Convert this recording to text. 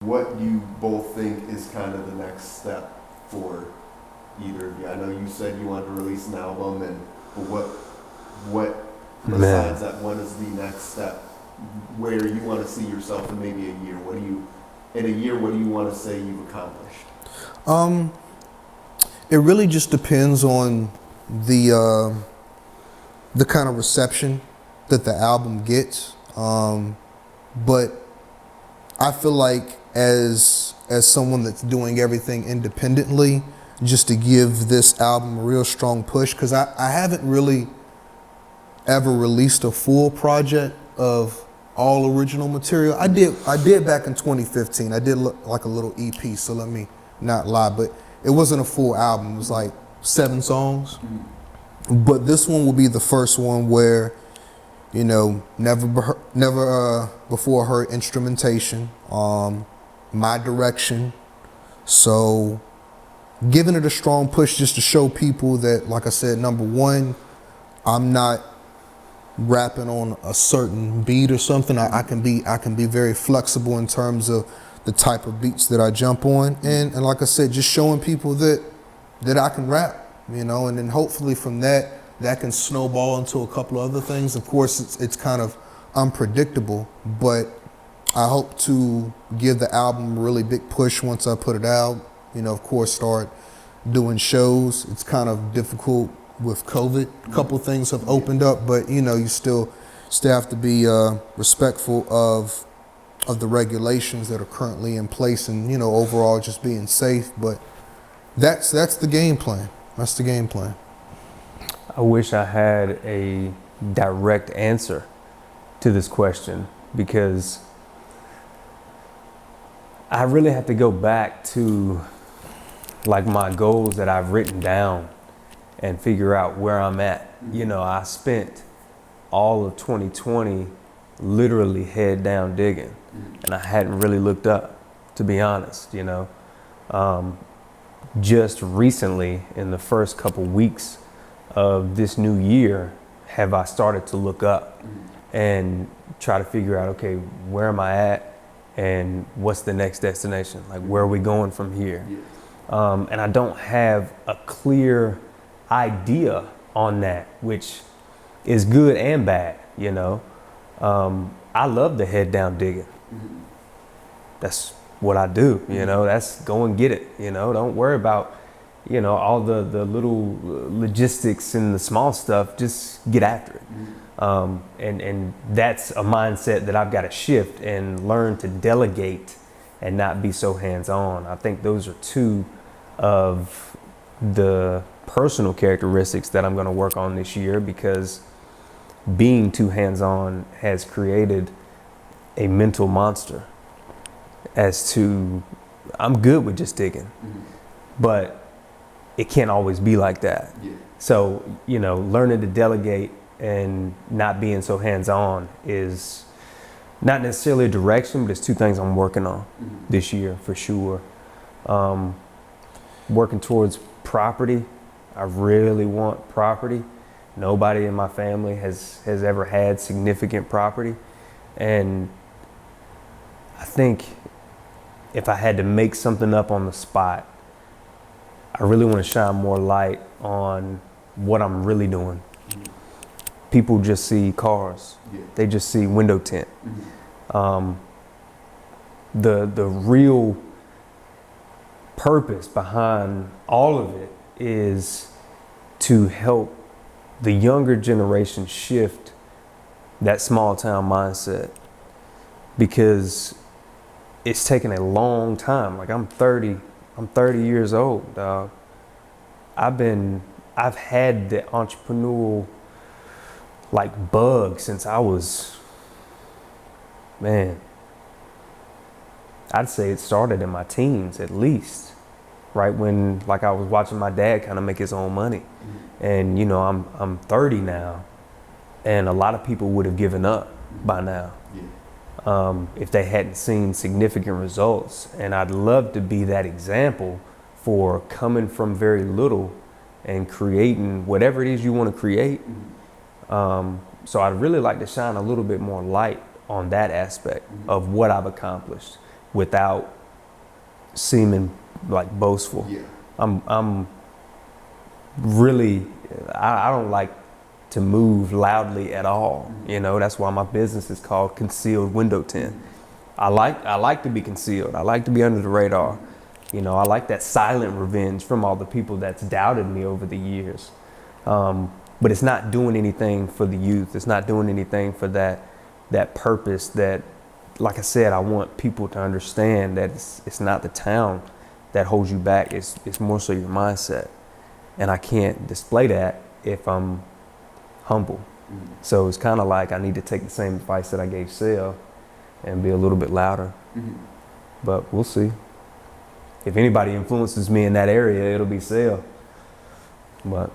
what do you both think is kind of the next step for either of you? I know you said you wanted to release an album, but what besides that, what is the next step where you want to see yourself in maybe a year? What do you want to say you've accomplished? It really just depends on the kind of reception that the album gets. But I feel like as someone that's doing everything independently, just to give this album a real strong push, because I haven't really ever released a full project of all original material. I did back in 2015. I did like a little EP, so let me not lie, but it wasn't a full album. It was like 7 songs. But this one will be the first one where, you know, never before heard instrumentation, my direction. So giving it a strong push just to show people that, like I said, number one, I'm not rapping on a certain beat or something. I can be very flexible in terms of the type of beats that I jump on, and like I said, just showing people that I can rap, you know, and then hopefully from that can snowball into a couple of other things. Of course, it's kind of unpredictable, but I hope to give the album a really big push once I put it out. You know, of course, start doing shows. It's kind of difficult with COVID. A couple of things have opened up, but you know, you still have to be respectful of the regulations that are currently in place, and you know, overall just being safe. But that's the game plan. That's the game plan. I wish I had a direct answer to this question, because I really have to go back to like my goals that I've written down and figure out where I'm at. You know, I spent all of 2020 literally head down digging, and I hadn't really looked up, to be honest, you know. Just recently, in the first couple weeks of this new year, have I started to look up and try to figure out, okay, where am I at and what's the next destination? Like, where are we going from here? And I don't have a clear idea on that, which is good and bad, you know. I love the head down digging. That's what I do, you know. That's go and get it, you know. Don't worry about, you know, all the little logistics and the small stuff. Just get after it. And that's a mindset that I've got to shift and learn to delegate and not be so hands-on. I think those are two of the personal characteristics that I'm going to work on this year, because being too hands-on has created a mental monster as to, I'm good with just digging, but it can't always be like that. So, you know, learning to delegate and not being so hands-on is not necessarily a direction, but it's two things I'm working on this year for sure. Working towards property. I really want property. Nobody in my family has ever had significant property. And I think if I had to make something up on the spot, I really want to shine more light on what I'm really doing. People just see cars. They just see window tint. The real purpose behind all of it is to help the younger generation shift that small town mindset, because it's taken a long time. Like I'm 30 years old, dog. I've had the entrepreneurial like bug since I was, man, I'd say it started in my teens at least, right when like I was watching my dad kind of make his own money. And you know, I'm 30 now, and a lot of people would have given up by now if they hadn't seen significant results. And I'd love to be that example for coming from very little and creating whatever it is you want to create. So I'd really like to shine a little bit more light on that aspect of what I've accomplished without seeming like boastful. Yeah. I'm really, I don't like to move loudly at all. You know, that's why my business is called Concealed Window Tint. I like to be concealed. I like to be under the radar. You know, I like that silent revenge from all the people that's doubted me over the years. But it's not doing anything for the youth. It's not doing anything for that purpose that, like I said, I want people to understand that it's not the town that holds you back. It's more so your mindset. And I can't display that if I'm humble. So it's kind of like I need to take the same advice that I gave Cel and be a little bit louder. But we'll see. If anybody influences me in that area, it'll be Cel. But